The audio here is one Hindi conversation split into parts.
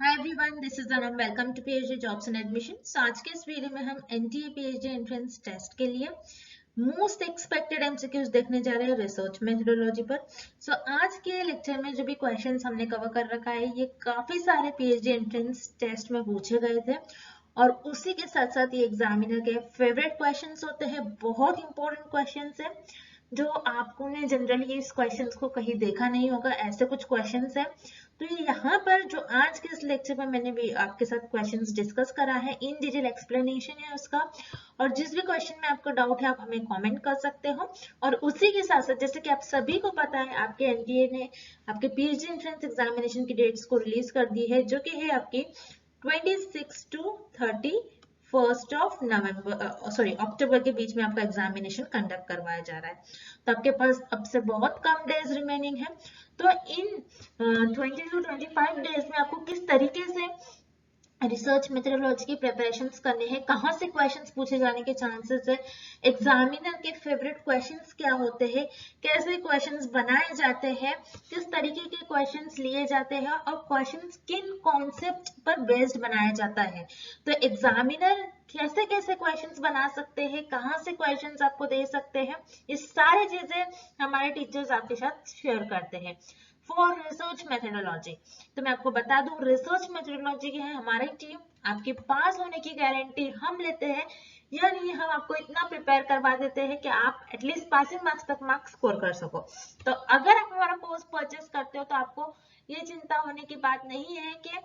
Hi everyone, this is Anam. Welcome to PhD jobs and admission. आज के इस वीडियो में हम एनटीए पीएचडी एंट्रेंस टेस्ट के लिए मोस्ट एक्सपेक्टेड एमसीक्यूज देखने जा रहे हैं रिसर्च मेथोडोलॉजी पर। आज के लेक्चर में जो भी क्वेश्चंस हमने कवर कर रखा है ये काफी सारे पीएचडी एंट्रेंस टेस्ट में पूछे गए थे और उसी के साथ साथ ये एग्जामिनर के फेवरेट क्वेश्चंस होते हैं। बहुत इंपॉर्टेंट क्वेश्चंस है जो आपको ने जनरली इस क्वेश्चंस को कहीं देखा नहीं होगा। ऐसे कुछ क्वेश्चंस है तो ये यहाँ पर जो आज के इस लेक्चर में मैंने भी आपके साथ क्वेश्चंस डिस्कस करा है, इन डिटेल एक्सप्लेनेशन है उसका। और जिस भी क्वेश्चन में आपको डाउट है आप हमें कमेंट कर सकते हो। और उसी के साथ साथ जैसे कि आप सभी को पता है आपके एनटीए ने आपके पीएचडी एंट्रेंस एग्जामिनेशन की डेट्स को रिलीज कर दी है, जो कि है आपकी 26 to 31 ऑफ नवंबर अक्टूबर के बीच में आपका एग्जामिनेशन कंडक्ट करवाया जा रहा है। तो आपके पास अब से बहुत कम डेज रिमेनिंग है। तो इन 20 to 25 डेज में आपको किस तरीके से रिसर्च मेथोडोलॉजी की प्रिपरेशंस करने हैं, कहाँ से क्वेश्चंस पूछे जाने के चांसेस है, एग्जामिनर के फेवरेट क्वेश्चंस क्या होते हैं, कैसे क्वेश्चंस बनाए जाते हैं, किस तरीके के क्वेश्चंस लिए जाते हैं और क्वेश्चंस किन कॉन्सेप्ट पर बेस्ड बनाया जाता है। तो एग्जामिनर कैसे कैसे क्वेश्चंस बना सकते हैं, कहाँ से क्वेश्चंस आपको दे सकते हैं, ये सारी चीजें हमारे टीचर्स आपके साथ शेयर करते हैं फॉर रिसर्च मेथोडोलॉजी। तो मैं आपको बता दूं रिसर्च मेथोडोलॉजी की है हमारी टीम, आपके पास होने की गारंटी हम लेते हैं। यानी हम आपको इतना प्रिपेयर करवा देते हैं कि आप एटलीस्ट पासिंग मार्क्स तक मार्क्स स्कोर कर सको। तो अगर आप हमारा कोर्स परचेस करते हो तो आपको ये चिंता होने की बात नहीं है कि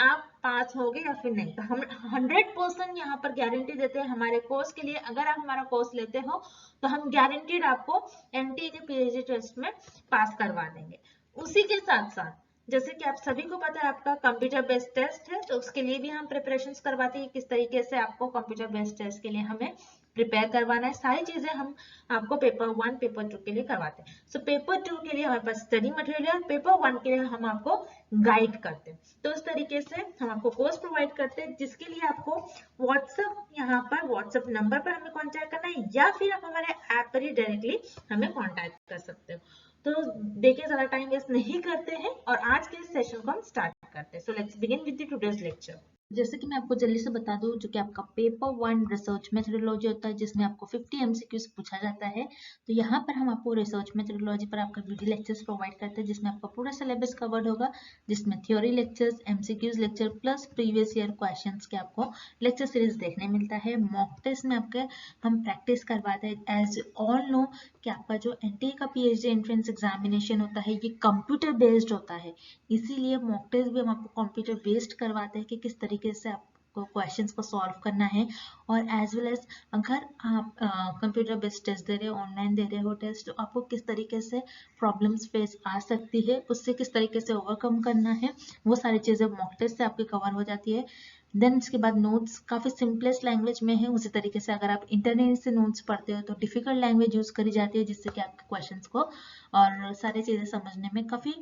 आप पास हो गए या फिर नहीं। तो हम 100% यहाँ पर गारंटी देते हैं हमारे कोर्स के लिए। अगर आप हमारा कोर्स लेते हो तो हम गारंटीड आपको एनटीए के पीएचडी टेस्ट में पास करवा देंगे। उसी के साथ साथ जैसे कि आप सभी को पता है आपका कंप्यूटर बेस्ड टेस्ट है, तो उसके लिए भी हम प्रिपरेशंस करवाते हैं किस तरीके से आपको कंप्यूटर बेस्ड टेस्ट के लिए हमें प्रिपेयर करवाना है। सारी चीजें हम आपको पेपर 1 पेपर 2 के लिए करवाते हैं। सो पेपर 2 के लिए हमारे पास स्टडी मटेरियल, पेपर 1 के लिए हम आपको गाइड करते हैं। तो इस तरीके से हम आपको कोर्स प्रोवाइड करते हैं जिसके लिए आपको व्हाट्सएप यहाँ पर व्हाट्सएप नंबर पर हमें कॉन्टैक्ट करना है या फिर आप हमारे ऐप पर ही डायरेक्टली हमें कॉन्टैक्ट कर सकते हो। तो देखिए ज्यादा टाइम वेस्ट नहीं करते हैं और आज के इस सेशन को हम स्टार्ट करते हैं। So let's begin with the today's lecture. जैसे कि मैं आपको जल्दी से बता दूं, जो कि आपका पेपर 1 रिसर्च मेथोडोलॉजी होता है जिसमें आपको 50 एमसीक्यूज पूछा जाता है। तो यहाँ पर हम आपको रिसर्च मेथोडोलॉजी पर आपका वीडियो लेक्चर्स प्रोवाइड करते हैं जिसमें आपका पूरा सिलेबस कवर्ड होगा, जिसमें theory lectures, MCQs lecture plus previous year questions के आपको लेक्चर सीरीज देखने मिलता है। मॉक टेस्ट में आपके हम प्रैक्टिस करवाते हैं। एज ऑल नो कि आपका जो एनटीए का पीएचडी एंट्रेंस एग्जामिनेशन होता है ये कंप्यूटर बेस्ड होता है, इसीलिए मॉक टेस्ट भी हम आपको कंप्यूटर बेस्ड करवाते हैं कि किस तरीके से आपको क्वेश्चंस को सॉल्व करना है। और एज वेल एज अगर आप कंप्यूटर बेस्ड टेस्ट दे रहे हो, ऑनलाइन दे रहे हो टेस्ट, तो आपको किस तरीके से प्रॉब्लम्स फेस आ सकती है, उससे किस तरीके से ओवरकम करना है, वो सारी चीजें मॉक टेस्ट से आपकी कवर हो जाती है। देन उसके बाद नोट्स काफी सिंपलेस्ट लैंग्वेज में है। उसी तरीके से अगर आप इंटरनेट से नोट्स पढ़ते हो तो डिफिकल्ट लैंग्वेज यूज करी जाती है जिससे कि आपके क्वेश्चंस को और सारी चीजें समझने में काफी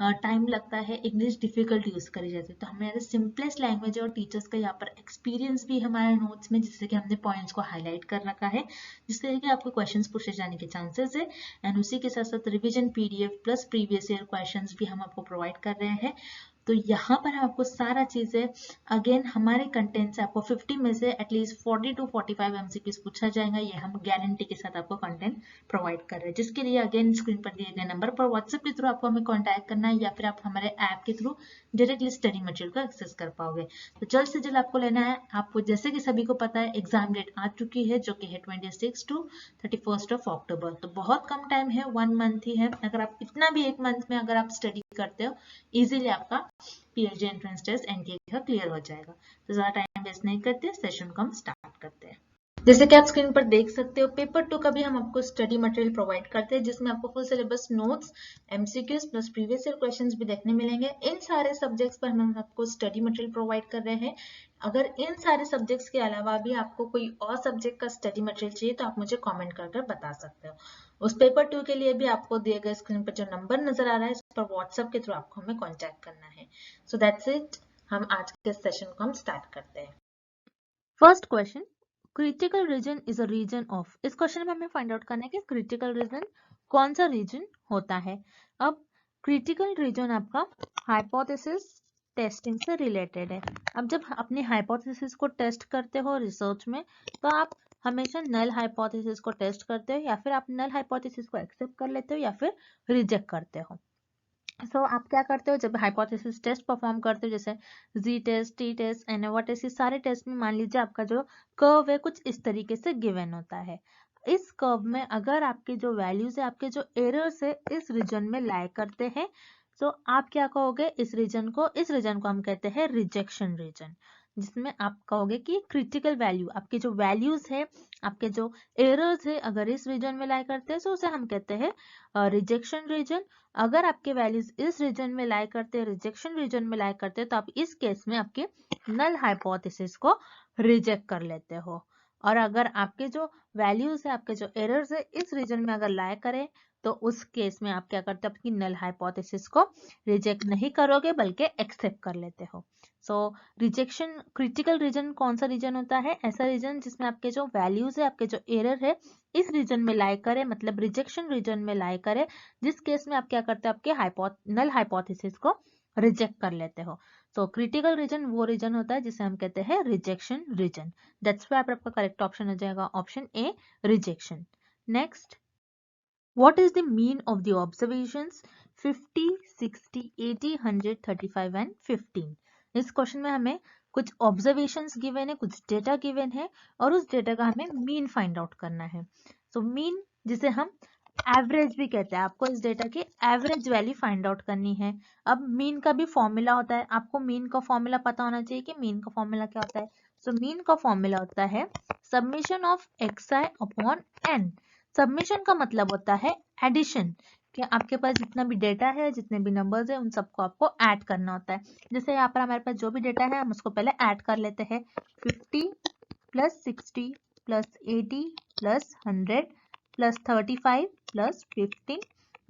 टाइम लगता है। इंग्लिश डिफिकल्ट यूज करी जाती है, तो हमारे सिंपलेस्ट लैंग्वेज और टीचर्स का यहाँ पर एक्सपीरियंस भी हमारे नोट्स में, जिससे कि हमने पॉइंट्स को हाईलाइट कर रखा है जिससे कि आपको क्वेश्चंस पूछे जाने के चांसेस है। एंड उसी के साथ साथ revision PDF plus previous year questions भी हम आपको प्रोवाइड कर रहे हैं। तो यहाँ पर आपको सारा चीजें अगेन हमारे कंटेंट से आपको 50 में से एटलीस्ट 40 to 45 एमसीक्यूज पूछा जाएगा। ये हम गारंटी के साथ आपको कंटेंट प्रोवाइड कर रहे हैं, जिसके लिए अगेन स्क्रीन पर दिए गए नंबर पर व्हाट्सएप के थ्रू आपको हमें कॉन्टैक्ट करना है या फिर आप हमारे ऐप के थ्रू डायरेक्टली स्टडी मटेरियल को एक्सेस कर पाओगे। तो जल्द से जल्द आपको लेना है। आपको जैसे कि सभी को पता है एग्जाम डेट आ चुकी है जो कि है 26 to 31 ऑफ अक्टूबर। तो बहुत कम टाइम है, 1 मंथ ही है। अगर आप इतना भी 1 मंथ में अगर आप स्टडी करते हो इजीली आपका पीएचडी एंट्रेंस टेस्ट एनटीए का क्लियर हो जाएगा। तो ज्यादा टाइम वेस्ट नहीं करते, सेशन को हम स्टार्ट करते हैं। जैसे कि आप स्क्रीन पर देख सकते हो पेपर 2 का भी हम आपको स्टडी मटेरियल प्रोवाइड करते हैं जिसमें आपको full syllabus notes, MCQs plus previous year questions भी देखने मिलेंगे। इन सारे सब्जेक्ट्स पर हम आपको स्टडी मटेरियल प्रोवाइड कर रहे हैं। अगर इन सारे सब्जेक्ट्स के अलावा भी आपको कोई और सब्जेक्ट का स्टडी मटेरियल चाहिए तो आप मुझे कॉमेंट कर बता सकते हो। उस पेपर 2 के लिए भी आपको दिए गए स्क्रीन पर जो नंबर नजर आ रहा है इस पर व्हाट्सएप के थ्रू आपको हमें कॉन्टैक्ट करना है। So that's it. हम आज के सेशन को हम स्टार्ट करते हैं। First question, critical reason is a reason of. इस क्वेश्चन में हमें फाइंड आउट करना है कि क्रिटिकल रीजन कौन सा रीजन होता है। अब क्रिटिकल रीजन आपका हाइपोथेसिस, टेस्टिंग से रिलेटेड है। अब जब अपनी हाइपोथेसिस को टेस्ट करते हो रिसर्च में, तो आप हमेशा नल हाइपोथेसिस को टेस्ट करते हो, या फिर आप नल हाइपोथेसिस को एक्सेप्ट कर लेते हो या फिर रिजेक्ट करते हो। सो आप क्या करते हो जब हाइपोथेसिस टेस्ट परफॉर्म करते हो, जैसे G test, T test, ANOVA test, ये सारे टेस्ट में मान लीजिए आपका जो कर्व है कुछ इस तरीके से गिवन होता है। इस कर्व में अगर आपके जो वैल्यूज है, आपके जो एरर्स है इस रीजन में लाई करते हैं, तो आप क्या कहोगे, इस रीजन को हम कहते हैं रिजेक्शन रीजन, जिसमें आप कहोगे कि क्रिटिकल वैल्यू, आपके जो वैल्यूज है, आपके जो एरर्स है अगर इस रीजन में लाई करते हैं तो उसे हम कहते हैं रिजेक्शन रीजन। अगर आपके वैल्यूज इस रीजन में लाई करते हैं, रिजेक्शन रीजन में लाई करते हैं, तो आप इस केस में आपके नल हाइपोथेसिस को रिजेक्ट कर लेते हो। और अगर आपके जो वैल्यूज है, आपके जो एरर्स है इस रीजन में अगर लाई करें, तो उस केस में आप क्या करते हो, आपकी नल हाइपोथेसिस को रिजेक्ट नहीं करोगे बल्कि एक्सेप्ट कर लेते हो। सो रिजेक्शन क्रिटिकल रीजन कौन सा रीजन होता है, ऐसा रीजन जिसमें आपके जो वैल्यूज है, आपके जो एरर है इस रीजन में लाई करे, मतलब रिजेक्शन रीजन में लाई करे, जिस केस में आप क्या करते हो, आपके नल हाइपोथेसिस को रिजेक्ट कर लेते हो। तो क्रिटिकल रीजन वो रीजन होता है जिसे हम कहते हैं रिजेक्शन रीजन। दैट्स व्हाई आपका करेक्ट ऑप्शन हो जाएगा option A, rejection. Next, what is the mean of the observations 50, 60, 80, 100, 35 and 15? इस क्वेश्चन में हमें कुछ ऑब्जर्वेशंस गिवन है, कुछ डेटा गिवन है, और उस डेटा का हमें मीन फाइंड आउट करना है। सो मीन जिसे हम एवरेज भी कहते हैं, आपको इस डेटा की एवरेज वैल्यू फाइंड आउट करनी है। अब मीन का भी फॉर्मूला होता है, आपको मीन का फॉर्मूला पता होना चाहिए कि मीन का फॉर्मूला क्या होता है। सो मीन का फॉर्मूला होता है submission of xi upon n। Submission का मतलब होता है एडिशन, कि आपके पास जितना भी डेटा है, जितने भी नंबर्स है, उन सबको आपको ऐड करना होता है। जैसे यहाँ पर हमारे पास जो भी डेटा है हम उसको पहले ऐड कर लेते हैं। 50 plus 60 plus 80 plus 100 plus 35 plus 15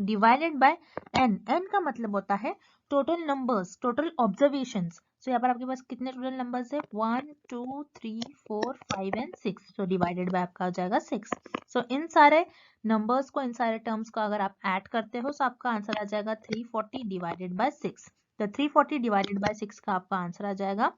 divided by n। n का मतलब होता है टोटल नंबर्स, टोटल ऑब्जर्वेशंस। तो यहाँ पर आपके पास कितने टोटल नंबर्स है, 1 2 3 4 5 एंड 6। तो डिवाइडेड बाय आपका हो जाएगा 6। सो इन सारे नंबर्स को, इन सारे टर्म्स को अगर आप ऐड करते हो तो आपका आंसर आ जाएगा 340 डिवाइडेड बाय 6। तो 340 डिवाइडेड बाय 6 का आपका आंसर आ जाएगा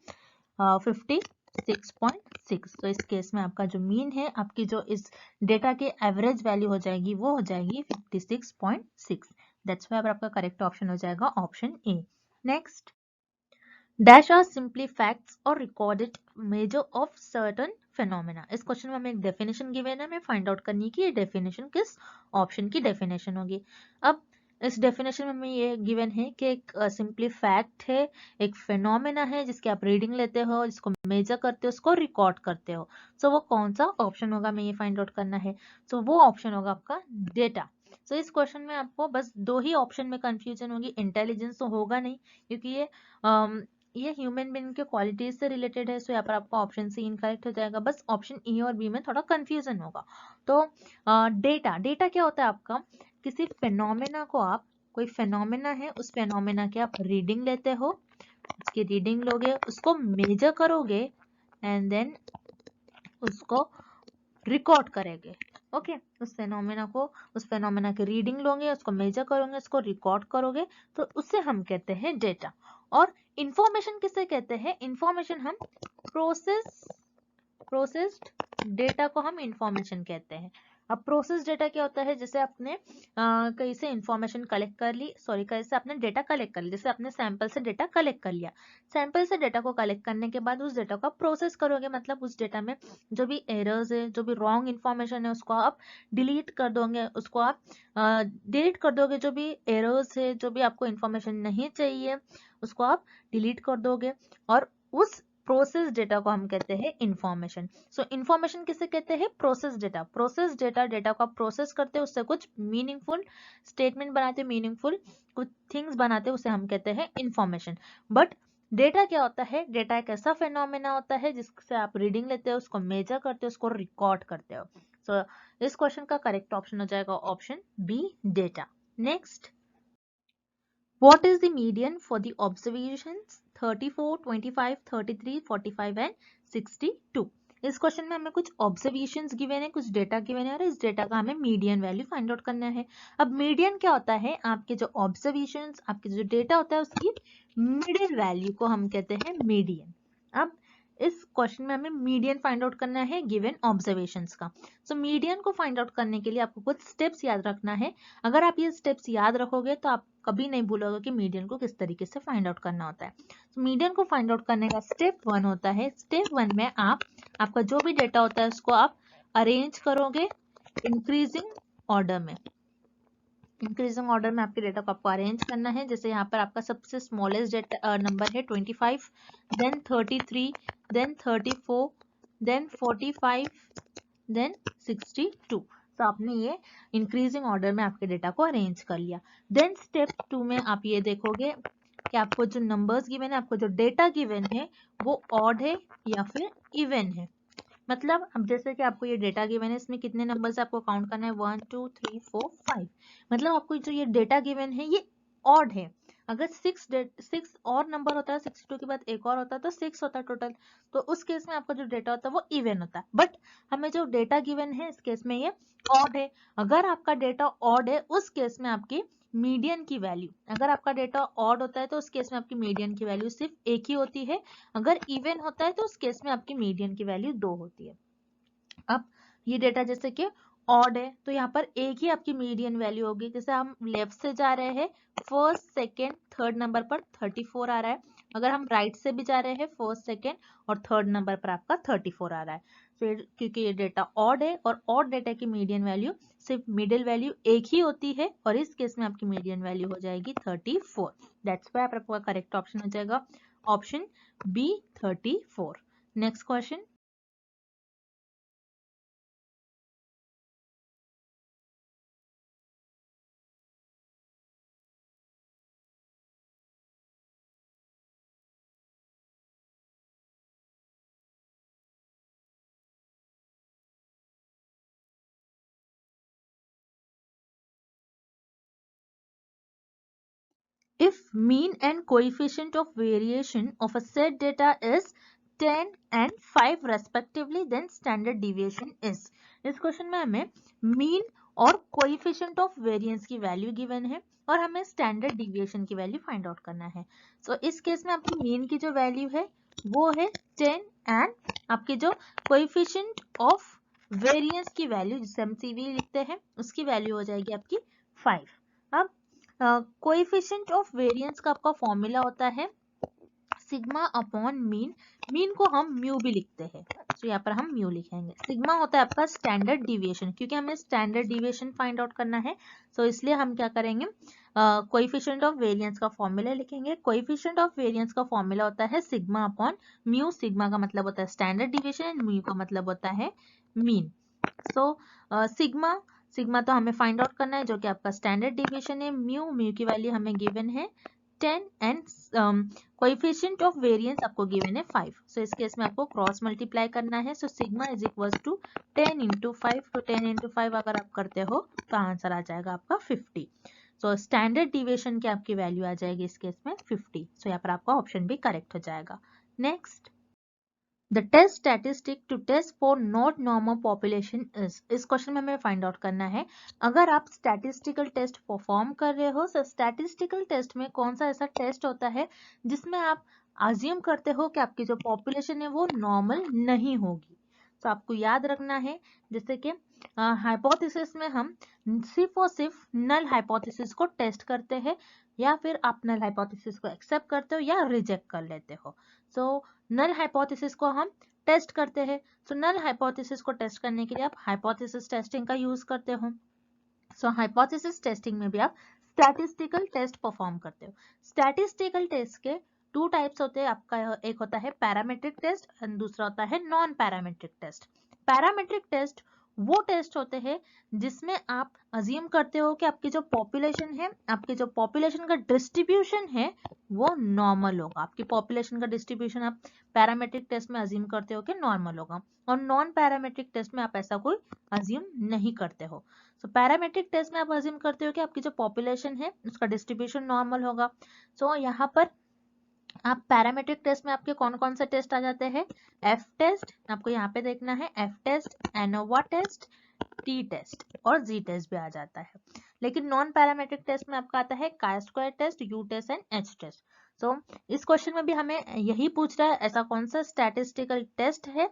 56.6। तो इस केस में आपका जो मीन है, आपकी जो इस डेटा की एवरेज वैल्यू हो जाएगी वो हो जाएगी 56.6। दैट्स व्हाई आपका करेक्ट ऑप्शन हो जाएगा option A. Next, dash are simply facts और recorded measure of certain phenomena. इस क्वेश्चन में हमें एक डेफिनेशन गिवन है, हमें फाइंड आउट करनी है कि ये डेफिनेशन किस ऑप्शन की डेफिनेशन होगी। अब इस डेफिनेशन में हमें ये गिवन है कि एक सिंपली फैक्ट है, एक फेनोमेना है जिसकी आप रीडिंग लेते हो, जिसको मेजर करते हो, उसको रिकॉर्ड करते हो। सो वो कौन सा ऑप्शन होगा, हमें ये फाइंड आउट करना है। सो वो ऑप्शन होगा आपका डेटा। सो इस क्वेश्चन में आपको बस दो ही ऑप्शन में कंफ्यूजन होगी, इंटेलिजेंस तो होगा नहीं, क्योंकि ये ह्यूमन बीइंग के क्वालिटीज से रिलेटेड है। सो यहाँ पर आपका ऑप्शन सी इनकरेक्ट हो जाएगा, बस ऑप्शन ए और बी में थोड़ा कंफ्यूजन होगा। तो डेटा क्या होता है आपका, किसी फेनोमेना को आप, कोई फेनोमेना है उस फेनोमेना के आप रीडिंग लेते हो, उसकी रीडिंग लोगे, उसको मेजर करोगे एंड देन उसको रिकॉर्ड करेंगे। ओके, उस फेनोमेना की रीडिंग लोगे, उसको मेजर करोगे, उसको रिकॉर्ड करोगे, तो उससे हम कहते हैं डेटा। और इंफॉर्मेशन किसे कहते हैं, इंफॉर्मेशन हम प्रोसेस्ड डेटा को हम इंफॉर्मेशन कहते हैं। अब प्रोसेस डेटा क्या होता है, जैसे आपने कहीं से इंफॉर्मेशन कलेक्ट कर ली, सॉरी कहीं से आपने डेटा कलेक्ट कर लिया, जैसे आपने सैंपल से डेटा कलेक्ट कर लिया, सैंपल से डेटा को कलेक्ट करने के बाद उस डेटा को आप प्रोसेस करोगे, मतलब उस डेटा में जो भी एरर्स है, जो भी रॉन्ग इंफॉर्मेशन है, उसको आप डिलीट कर दोगे, उसको आप डिलीट कर दोगे, जो भी एरर्स है, जो भी आपको इंफॉर्मेशन नहीं चाहिए उसको आप डिलीट कर दोगे, और उस प्रोसेस डेटा को हम कहते हैं इंफॉर्मेशन। सो इंफॉर्मेशन किसे कहते हैं, प्रोसेस डेटा। प्रोसेस डेटा को आप प्रोसेस करते हैं, उससे कुछ मीनिंगफुल स्टेटमेंट बनाते हैं, मीनिंगफुल कुछ थिंग्स बनाते हैं, उसे हम कहते हैं इंफॉर्मेशन। बट डेटा क्या होता है, डेटा एक ऐसा फेनोमेना होता है जिससे आप रीडिंग लेते हो, उसको मेजर करते हो, उसको रिकॉर्ड करते हो। सो इस क्वेश्चन का करेक्ट ऑप्शन हो जाएगा option B, data. Next, what is the median for the observations 34, 25, 33, 45 and 62? इस क्वेश्चन में हमें कुछ ऑब्जर्वेशंस गिवन है, कुछ डेटा गिवन है और इस डेटा का हमें मीडियन वैल्यू फाइंड आउट करना है। अब मीडियन क्या होता है, आपके जो ऑब्जर्वेशंस, आपके जो डेटा होता है उसकी मिडिल वैल्यू को हम कहते हैं मीडियन। अब इस क्वेश्चन में हमें मीडियन फाइंड आउट करना है गिवन ऑब्जर्वेशंस का। सो मीडियन को फाइंड आउट करने के लिए आपको कुछ स्टेप्स याद रखना है। अगर आप ये स्टेप्स याद रखोगे तो आप कभी नहीं भूलोगे कि मीडियन को किस तरीके से फाइंड आउट करना होता है। तो मीडियन को फाइंड आउट करने का स्टेप 1 होता है। स्टेप 1 में आपका जो भी डेटा होता है उसको आप अरेंज करोगे इंक्रीजिंग ऑर्डर में। इंक्रीजिंग ऑर्डर में आपके डेटा को आपको अरेंज करना है। जैसे यहाँ पर आपका सबसे स्मॉलेस्ट डेटा नंबर है 25, देन 33, देन 34, देन 45, देन 62। तो आपने ये इंक्रीजिंग ऑर्डर में आपके डेटा को अरेंज कर लिया। देन स्टेप 2 में आप ये देखोगे कि आपको जो नंबर्स गिवन है, आपको जो डेटा गिवन है वो ऑड है या फिर इवन है। मतलब अब जैसे कि आपको ये डेटा गिवन है, इसमें कितने नंबर्स आपको काउंट करना है, 1 2 3 4 5। मतलब आपको जो ये डेटा गिवन है ये ऑड है। अगर 6 और नंबर होता है, 62 के बाद एक और होता है तो 6 होता है टोटल। तो उस केस में आपका जो डेटा होता है वो इवन होता है। बट हमें जो डेटा गिवन है इस केस में ये ऑड है। अगर आपका डेटा ऑड है उस केस में आपकी मीडियन की वैल्यू, अगर आपका डेटा ऑड होता है तो उस केस में आपकी मीडियन की वैल्यू सिर्फ एक ही होती है। अगर इवन होता है तो उस केस में आपकी मीडियन की वैल्यू 2 होती है। अब ये डेटा जैसे कि ऑड है तो यहाँ पर एक ही आपकी मीडियन वैल्यू होगी। जैसे हम लेफ्ट से जा रहे हैं, फर्स्ट सेकेंड थर्ड नंबर पर 34 आ रहा है। अगर हम राइट से भी जा रहे हैं, फर्स्ट सेकेंड और थर्ड नंबर पर आपका 34 आ रहा है। फिर क्योंकि ये डेटा ऑड है और ऑड डेटा की मीडियन वैल्यू सिर्फ मिडिल वैल्यू एक ही होती है और इस केस में आपकी मीडियन वैल्यू हो जाएगी 34। दैट्स व्हाई आपका करेक्ट ऑप्शन हो जाएगा option B 34। Next question, if mean and coefficient of variation of a set data is 10 and 5 respectively, then standard deviation is। इस क्वेश्चन में हमें मीन और कोएफिशिएंट ऑफ वेरिएंस की वैल्यू गिवन है और हमें स्टैंडर्ड डिविएशन की वैल्यू फाइंड आउट करना है। सो इस केस में आपकी मीन की जो वैल्यू है वो है 10 एंड आपकी जो कोएफिशिएंट ऑफ वेरिएंस की वैल्यू जिसे हम CV लिखते हैं उसकी वैल्यू हो जाएगी आपकी 5। अब कोएफिशिएंट ऑफ वेरिएंस का आपका फॉर्मूला होता है सिग्मा अपॉन मीन। मीन को हम म्यू भी लिखते हैं, तो यहाँ पर हम म्यू लिखेंगे। सिग्मा होता है आपका स्टैंडर्ड डिविएशन, क्योंकि हमें स्टैंडर्ड डिविएशन फाइंड आउट करना है तो इसलिए हम क्या करेंगे, कोएफिशिएंट ऑफ वेरिएंस का फॉर्मूला लिखेंगे। कोएफिशिएंट ऑफ वेरिएंस का फॉर्मूला होता है सिग्मा अपॉन म्यू। सिग्मा का मतलब होता है स्टैंडर्ड डिविएशन एंड म्यू का मतलब होता है मीन। सो सिग्मा तो हमें फाइंड आउट करना है जो कि आपका स्टैंडर्ड डिविएशन है। म्यू की वैल्यू हमें गिवन है 10 एंड कोएफिशिएंट ऑफ वेरिएंस आपको गिवन है 5। सो इस केस में आपको क्रॉस मल्टीप्लाई करना है। So sigma is equal to 10 into 5। तो 10 इंटू 5 अगर आप करते हो तो आंसर आ जाएगा आपका 50। सो स्टैंडर्ड डिविएशन की आपकी वैल्यू आ जाएगी इस केस में 50। सो यहाँ पर आपका ऑप्शन भी करेक्ट हो जाएगा। Next, The test statistic to test for not normal population is। इस क्वेश्चन में हमें फाइंड आउट करना है अगर आप स्टैटिस्टिकल टेस्ट परफॉर्म कर रहे हो तो स्टैटिस्टिकल टेस्ट में कौन सा ऐसा टेस्ट होता है जिसमें आप अज्यूम करते हो कि आपकी जो पॉपुलेशन है वो नॉर्मल नहीं होगी। तो आपको याद रखना है जैसे कि हाइपोथेसिस में हम सिर्फ और सिर्फ नल हाइपोथेसिस को टेस्ट करते हैं या फिर आप नल हाइपोथेसिस को एक्सेप्ट करते हो या रिजेक्ट कर लेते हो। सो नल हाइपोथेसिस को हम टेस्ट करते हैं। सो नल हाइपोथेसिस को टेस्ट करने के लिए आप हाइपोथेसिस टेस्टिंग का यूज करते हो। सो हाइपोथेसिस टेस्टिंग में भी आप स्टैटिस्टिकल टेस्ट परफॉर्म करते हो। स्टैटिस्टिकल टेस्ट के 2 टाइप्स होते हैं आपका, एक होता है पैरामीट्रिक टेस्ट एंड दूसरा होता है non parametric test. Parametric test वो टेस्ट होते हैं जिसमें आप अज्यूम करते हो कि आपकी जो पॉपुलेशन है, आपके जो पॉपुलेशन का डिस्ट्रीब्यूशन है वो नॉर्मल होगा। आपकी पॉपुलेशन का डिस्ट्रीब्यूशन आप पैरामीट्रिक टेस्ट में अज्यूम करते हो कि नॉर्मल होगा और नॉन पैरामीट्रिक टेस्ट में आप ऐसा कोई अज्यूम नहीं करते हो। सो पैरामीट्रिक टेस्ट में आप अज्यूम करते हो कि आपकी जो पॉपुलेशन है उसका डिस्ट्रीब्यूशन नॉर्मल होगा। सो यहाँ पर आप पैरामीट्रिक टेस्ट में आपके कौन कौन से टेस्ट आ जाते हैं, एफ टेस्ट, आपको यहाँ पे देखना है, F test, ANOVA test, T test और जी टेस्ट भी आ जाता है। लेकिन नॉन पैरामीट्रिक टेस्ट में आपका आता है chi square test, U test and H test. So इस क्वेश्चन में भी हमें यही पूछ रहा है, ऐसा कौन सा स्टैटिस्टिकल टेस्ट है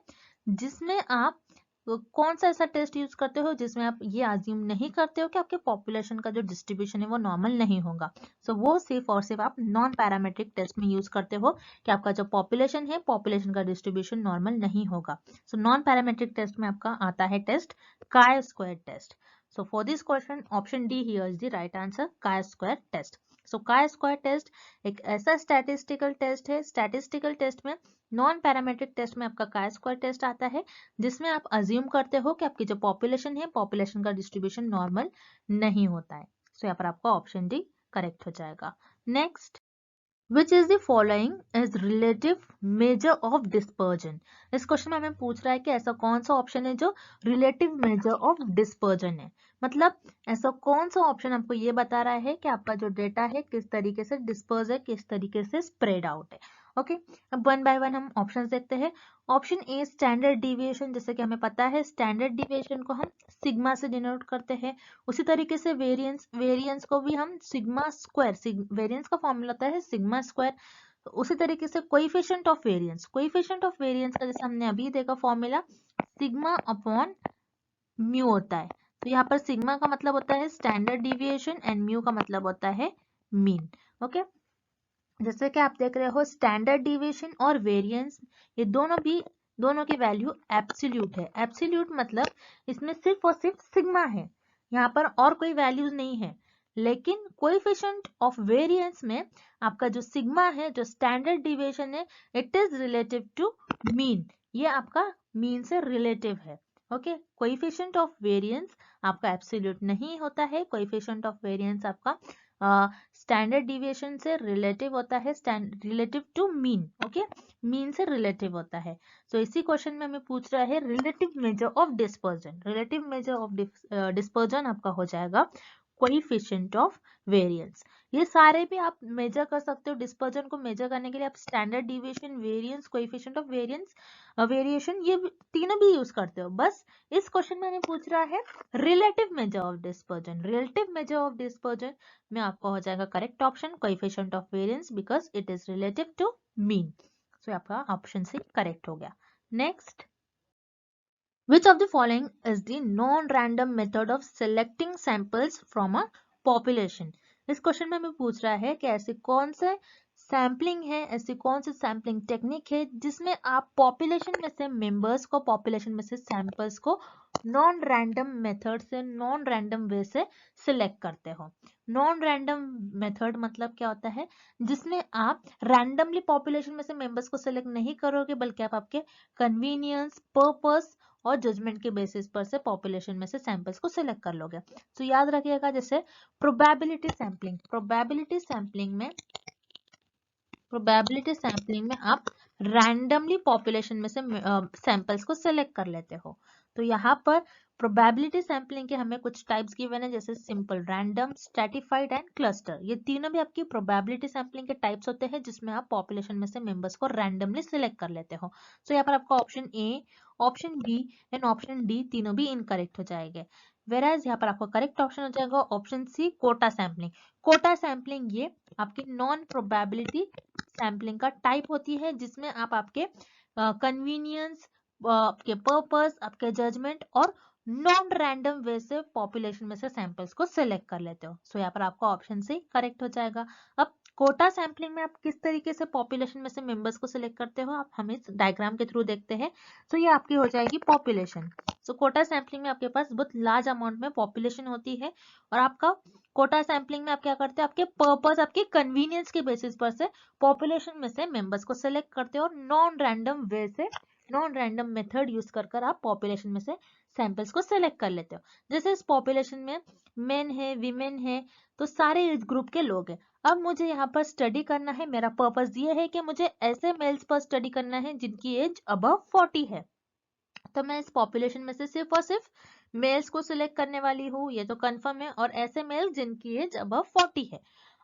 जिसमें आप कौन सा ऐसा टेस्ट यूज करते हो जिसमें आप ये अज्यूम नहीं करते हो कि आपके पॉपुलेशन का जो डिस्ट्रीब्यूशन है वो नॉर्मल नहीं होगा। सो वो सिर्फ और सिर्फ आप नॉन पैरामेट्रिक टेस्ट में यूज करते हो कि आपका जो पॉपुलेशन है, पॉपुलेशन का डिस्ट्रीब्यूशन नॉर्मल नहीं होगा। सो नॉन पैरामेट्रिक टेस्ट में आपका आता है test chi square test. So for this question option D here is the right answer, chi square test. So chi square test एक ऐसा स्टैटिस्टिकल टेस्ट है, स्टैटिस्टिकल टेस्ट में नॉन पैरामेट्रिक टेस्ट में आपका काई स्क्वायर टेस्ट आता है जिसमें आप अज्यूम करते हो कि आपकी जो पॉपुलेशन है, पॉपुलेशन का डिस्ट्रीब्यूशन नॉर्मल नहीं होता है। सो यहाँ पर आपका ऑप्शन डी करेक्ट हो जाएगा। Next, Which is the following is relative measure of dispersion? इस क्वेश्चन में हमें पूछ रहा है कि ऐसा कौन सा ऑप्शन है जो रिलेटिव मेजर ऑफ डिस्पर्जन है। मतलब ऐसा कौन सा ऑप्शन आपको ये बता रहा है कि आपका जो डेटा है किस तरीके से डिस्पर्स है, किस तरीके से स्प्रेड आउट है। ओके, अब वन बाय वन हम ऑप्शन देखते हैं। ऑप्शन ए स्टैंडर्ड डिविएशन, जैसे कि हमें पता है स्टैंडर्ड डिविएशन को हम सिग्मा से डिनोट करते हैं। उसी तरीके से वेरिएंस, वेरिएंस को भी हम सिग्मा स्क्वायर, वेरिएंस का फॉर्मूला होता है सिग्मा स्क्वायर। उसी तरीके से coefficient of variance, coefficient of variance का जैसे हमने अभी देखा फॉर्मूला सिग्मा अपॉन म्यू होता है। तो यहाँ पर सिग्मा का मतलब होता है स्टैंडर्ड डिविएशन एंड म्यू का मतलब होता है मीन। ओके, जैसे कि आप देख रहे हो स्टैंडर्ड डिविएशन और वेरिएंस ये दोनों की वैल्यू एब्सोल्यूट है। एब्सोल्यूट मतलब इसमें सिर्फ और सिर्फ सिग्मा है, यहाँ पर और कोई वैल्यूज नहीं है। लेकिन कोएफिशिएंट ऑफ वेरिएंस में आपका जो सिग्मा है, जो स्टैंडर्ड डिविएशन है, it is relative to mean, ये आपका मीन से रिलेटिव है। ओके, कोएफिशिएंट ऑफ वेरिएंस आपका एब्सोल्यूट नहीं होता है, कोएफिशिएंट ऑफ वेरिएंस आपका स्टैंडर्ड डिविएशन से रिलेटिव होता है, relative to mean. Okay, mean से रिलेटिव होता है। सो इसी क्वेश्चन में हमें पूछ रहा है relative measure of dispersion. Relative measure of dispersion आपका हो जाएगा कोएफिशिएंट ऑफ वेरिएंस। ये सारे भी आप मेजर कर सकते हो। डिस्पर्जन को मेजर करने के लिए आप standard deviation, variance, coefficient of variance, variation, ये तीनों भी यूज करते हो। बस इस क्वेश्चन में हमें पूछ रहा है relative measure of dispersion. Relative measure of dispersion में आपका हो जाएगा correct option coefficient of variance, because it is relative to mean. So आपका ऑप्शन सी करेक्ट हो गया। Next, which of the following is the non-random method of selecting samples from a population? इस क्वेश्चन में हमें पूछ रहा है कि ऐसे कौन से सैम्पलिंग है, ऐसी कौन सी सैम्पलिंग टेक्निक है जिसमें आप पॉपुलेशन में से मेंबर्स को, पॉपुलेशन में से सैंपल्स को नॉन रैंडम मेथड से, नॉन रैंडम वे से सिलेक्ट करते हो। नॉन रैंडम मेथड मतलब क्या होता है, जिसमें आप रैंडमली पॉपुलेशन में से मेंबर्स को सिलेक्ट नहीं करोगे, बल्कि आप आपके कन्वीनियंस, पर्पस और जजमेंट के बेसिस पर से पॉपुलेशन में से सैंपल्स को सिलेक्ट कर लोगे। तो याद रखिएगा, जैसे प्रोबेबिलिटी सैंपलिंग, प्रोबेबिलिटी सैंपलिंग में आप रैंडमली पॉपुलेशन में से सैंपल्स को सिलेक्ट कर लेते हो। तो यहाँ पर प्रोबेबिलिटी सैंपलिंग के हमें कुछ टाइप्स गिवन है, जैसे simple, random, stratified and cluster. ये तीनों भी आपकी प्रोबेबिलिटी सैंपलिंग के टाइप्स होते हैं जिसमें आप पॉपुलेशन में से मेंबर्स को रैंडमली सिलेक्ट कर लेते हो। तो यहाँ पर आपका option A, option B and option D तीनों भी इनकरेक्ट हो जाएंगे। वेराज यहाँ पर आपका करेक्ट ऑप्शन हो जाएगा option C, quota sampling. Quota sampling ये आपकी नॉन प्रोबेबिलिटी सैंपलिंग का टाइप होती है, जिसमें आप आपके कन्वीनियंस, आपके पर्पस, आपके जजमेंट और नॉन रैंडम वे से पॉपुलेशन में से सैंपल्स को सिलेक्ट कर लेते हो। सो यहाँ पर आपका ऑप्शन सी करेक्ट हो जाएगा। अब कोटा सैंपलिंग में आप किस तरीके से पॉपुलेशन में से मेंबर्स को सिलेक्ट करते हो, आप हमें डायग्राम के थ्रू देखते हैं। सो ये आपकी हो जाएगी पॉपुलेशन। सो कोटा सैंपलिंग में आपके पास बहुत लार्ज अमाउंट में पॉपुलेशन होती है, और आपका कोटा सैंपलिंग में आप क्या करते हैं, आपके पर्पस, आपके कन्वीनियंस के बेसिस पर से पॉपुलेशन में से मेंबर्स को सिलेक्ट करते हो और नॉन रैंडम वे से, नॉन रैंडम मेथड यूज कर आप पॉपुलेशन में से सैंपल्स को सिलेक्ट कर लेते हो। जैसे इस पॉपुलेशन में मेन है, वीमेन है, तो सारे एज ग्रुप के लोग हैं। अब मुझे यहाँ पर स्टडी करना है, मेरा पर्पस ये है कि मुझे ऐसे मेल्स पर स्टडी करना है जिनकी एज अबव 40 है। तो मैं इस पॉपुलेशन में से सिर्फ और सिर्फ मेल्स को सिलेक्ट करने वाली हूँ, ये तो कंफर्म है, और ऐसे मेल्स जिनकी एज अबव 40 है।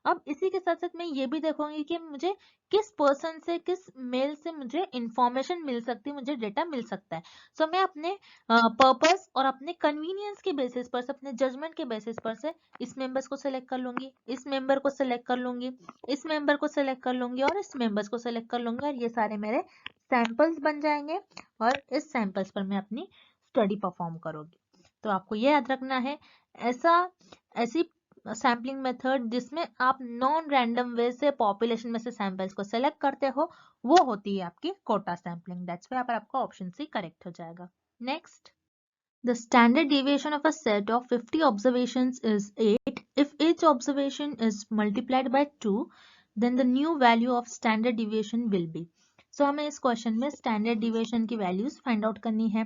अब इसी के साथ साथ मैं ये भी देखूंगी कि मुझे किस पर्सन से, किस मेल से मुझे इंफॉर्मेशन मिल सकती है, मुझे डेटा मिल सकता है। सो मैं अपने पर्पस और अपने कन्वीनियंस के बेसिस पर से, अपने जजमेंट के बेसिस पर से इस मेंबर्स को सिलेक्ट कर लूंगी, इस मेंबर को सिलेक्ट कर लूंगी, इस मेंबर को सिलेक्ट कर लूंगी और इस मेंबर्स को सिलेक्ट कर लूंगी, और ये सारे मेरे सैंपल्स बन जाएंगे और इस सैंपल्स पर मैं अपनी स्टडी परफॉर्म करूंगी। तो आपको ये याद रखना है, ऐसी सैम्पलिंग मेथड जिसमें आप नॉन रैंडम वे से पॉपुलेशन में से सैंपल्स को सेलेक्ट करते हो, वो होती है आपकी कोटा सैम्पलिंग। दैट्स व्हाई पर आपका ऑप्शन सी करेक्ट हो जाएगा। Next, the standard deviation of a set of 50 observations is 8. If each observation is multiplied by 2, then the new value of standard deviation will be. So हमें इस क्वेश्चन में स्टैंडर्ड डिविएशन की वैल्यूज फाइंड आउट करनी है।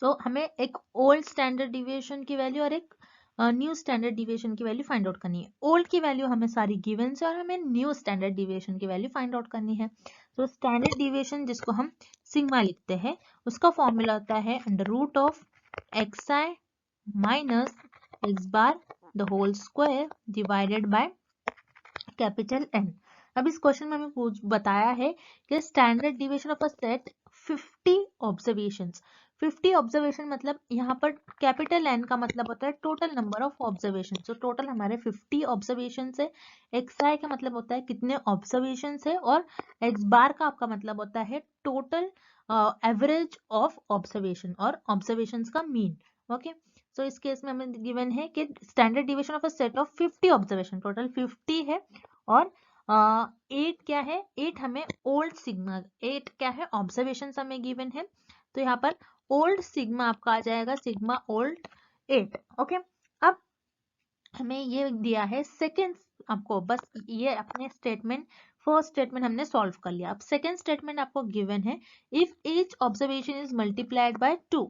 तो हमें एक ओल्ड स्टैंडर्ड डिविएशन की वैल्यू और एक न्यू स्टैंडर्ड डिविएशन की वैल्यू फाइंड आउट करनी है। ओल्ड की वैल्यू हमें सारी गिवन है और हमें न्यू स्टैंडर्ड डिविएशन की वैल्यू फाइंड आउट करनी है। तो स्टैंडर्ड डिविएशन जिसको हम सिग्मा लिखते हैं, उसका फॉर्मूला होता है under root of xi minus x bar the whole square divided by capital N। अब इस क्वेश्चन में हमें बताया है कि standard deviation of a set 50 observations. 50 observation मतलब यहाँ पर कैपिटल N का मतलब होता है टोटल नंबर ऑफ ऑब्जर्वेशन। तो टोटल हमारे 50 ऑब्जर्वेशन है। xi का मतलब होता है कितने ऑब्जर्वेशन है, और x बार का आपका मतलब होता है टोटल एवरेज ऑफ ऑब्जर्वेशन और ऑब्जर्वेशन का मीन। ओके, सो इस केस में हमें गिवन है कि standard deviation of a set of 50 observation, total 50 है, और 8 क्या है, 8 हमें ओल्ड सिग्मा, 8 क्या है ऑब्जर्वेशन हमें गिवन है। तो यहाँ पर ओल्ड सिग्मा आपका आ जाएगा सिग्मा ओल्ड 8। ओके, अब हमें ये दिया है सेकेंड, आपको बस ये अपने स्टेटमेंट, फर्स्ट स्टेटमेंट हमने सॉल्व कर लिया। अब सेकेंड स्टेटमेंट आपको गिवन है, if each observation is multiplied by 2,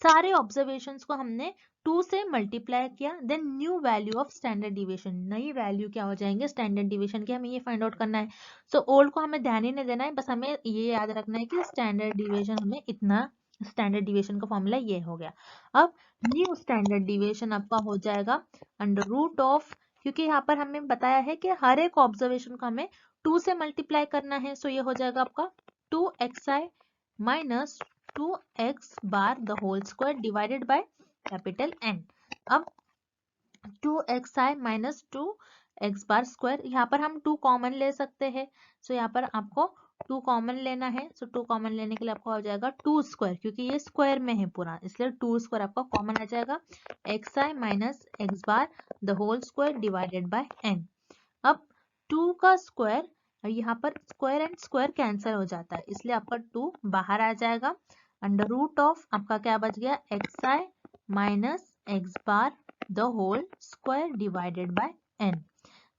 सारे ऑब्जर्वेशंस को हमने 2 से मल्टीप्लाई किया, then new value of standard deviation, नई वैल्यू क्या हो जाएंगे स्टैंडर्ड डिविएशन के, हमें ये फाइंड आउट करना है। सो ओल्ड को हमें ध्यान ही नहीं देना है, बस हमें ये याद रखना है कि स्टैंडर्ड डिविएशन हमें इतना, स्टैंडर्ड डिविएशन का फॉर्मूला ये हो गया। अब न्यू स्टैंडर्ड डिविएशन आपका हो जाएगा अंडर रूट ऑफ, क्योंकि यहाँ पर हमें बताया है कि हर एक ऑब्जर्वेशन को हमें 2 से मल्टीप्लाई करना है। सो ये हो जाएगा आपका 2xi minus 2x bar the whole square divided by capital N। अब 2xi minus 2x bar square, यहाँ पर हम 2 कॉमन ले सकते हैं। सो यहाँ पर आपको 2 कॉमन लेना है। सो 2 कॉमन लेने के लिए आपको हो जाएगा 2 स्क्वायर, क्योंकि ये स्क्वायर में है पूरा, इसलिए 2 स्क्वायर आपका कॉमन आ जाएगा, xi minus x bar the whole square divided by n। अब 2 का स्क्वायर, यहाँ पर स्क्वायर एंड स्क्वायर कैंसिल हो जाता है, इसलिए आपका 2 बाहर आ जाएगा। अंडर रूट ऑफ आपका क्या बच गया, xi minus x bar the whole square divided by n।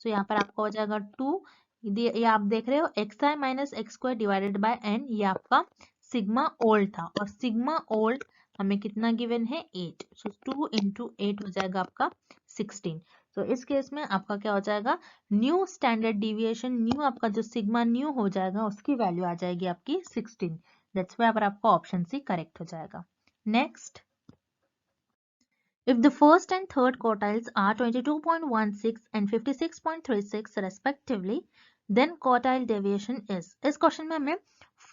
So यहाँ पर आपका हो जाएगा 2, ये आप देख रहे हो xi minus x square divided by n, ये आपका सिग्मा ओल्ड था, और सिग्मा ओल्ड हमें कितना गिवन है 8। सो 2 इंटू 8 हो जाएगा आपका 16। तो इस केस में आपका क्या हो जाएगा, न्यू स्टैंडर्ड डिविएशन, न्यू आपका जो सिग्मा न्यू हो जाएगा उसकी वैल्यू आ जाएगी आपकी 16। दैट्स व्हाई पर आपका ऑप्शन सी करेक्ट हो जाएगा। Next, if the first and third quartiles are 22.16 and 56.36 respectively, then quartile deviation is। इस क्वेश्चन में हमें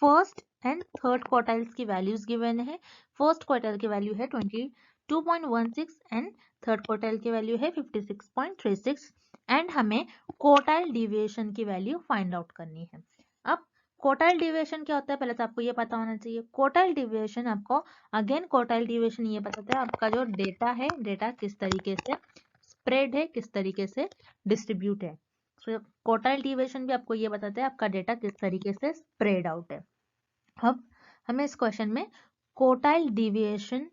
फर्स्ट एंड थर्ड क्वार्टाइल्स की वैल्यूज गिवन है। फर्स्ट क्वार्टाइल की वैल्यू है 22.16 एंड थर्ड क्वार्टाइल की वैल्यू है 56.36, एंड हमें क्वार्टाइल डिविएशन की वैल्यू फाइंड आउट करनी है। अब क्वार्टाइल डिविएशन क्या होता है पहले तो आपको ये पता होना चाहिए। क्वार्टाइल डिविएशन आपको, अगेन क्वार्टाइल डिविएशन ये बताता है आपका जो डेटा है, डेटा किस तरीके से स्प्रेड है, किस तरीके से डिस्ट्रीब्यूट है। सो क्वार्टाइल डिविएशन भी आपको ये बताता है आपका डेटा किस तरीके से स्प्रेड आउट है। अब हमें इस क्वेश्चन में क्वार्टाइल डिविएशन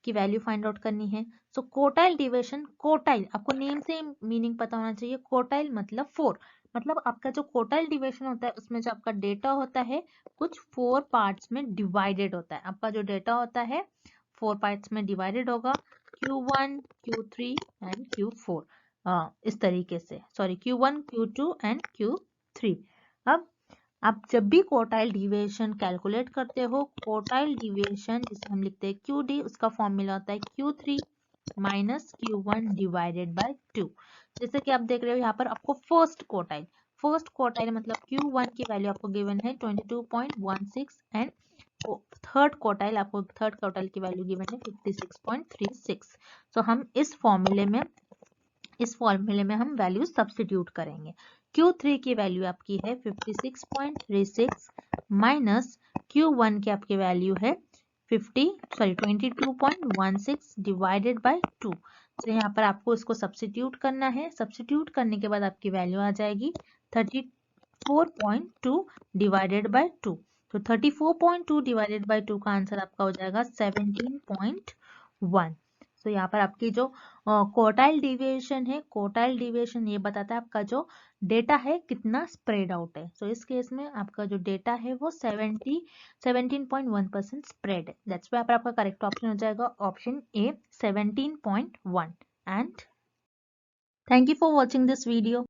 की वैल्यू फाइंड आउट करनी है। सो क्वार्टाइल डिविएशन, क्वार्टाइल आपको नेम से मीनिंग पता होना चाहिए। क्वार्टाइल मतलब 4, मतलब आपका जो क्वार्टाइल डिविएशन होता है उसमें जो आपका डेटा होता है कुछ 4 पार्ट्स में डिवाइडेड होता है। आपका जो डेटा होता है 4 पार्ट्स में डिवाइडेड होगा, Q1, Q3 एंड Q4, इस तरीके से, sorry Q1, Q2 and Q3। अब आप जब भी क्वार्टाइल डिविएशन कैलकुलेट करते हो, क्वार्टाइल डिविएशन जिसे हम लिखते हैं QD, उसका फॉर्मूला होता है Q3 minus Q1 divided by 2। जैसे कि आप देख रहे हो यहाँ पर आपको फर्स्ट क्वार्टाइल मतलब Q1 की वैल्यू आपको गिवन है 22.16 एंड थर्ड क्वार्टाइल की वैल्यू गिवन है 56.36। सो हम इस फॉर्मूले में हम वैल्यू सब्स्टिट्यूट करेंगे। Q3 की वैल्यू आपकी है 56.36 माइनस Q1 की आपकी वैल्यू है 22.16 डिवाइडेड बाय 2। तो यहाँ पर आपको इसको सब्स्टिट्यूट करना है। सब्स्टिट्यूट करने के बाद आपकी वैल्यू आ जाएगी 34.2 डिवाइडेड बाय 2। तो 34.2 डिवाइडेड बाय 2 का आंसर आपका हो जाएगा 17.1। तो यहाँ पर आपकी जो क्वार्टाइल डिविएशन ये बताता है आपका जो डेटा है कितना स्प्रेड आउट है। सो इस केस में आपका जो डेटा है वो 17.1% स्प्रेड है। दैट्स वाई आपका करेक्ट ऑप्शन हो जाएगा option A 17.1। And thank you for watching this video.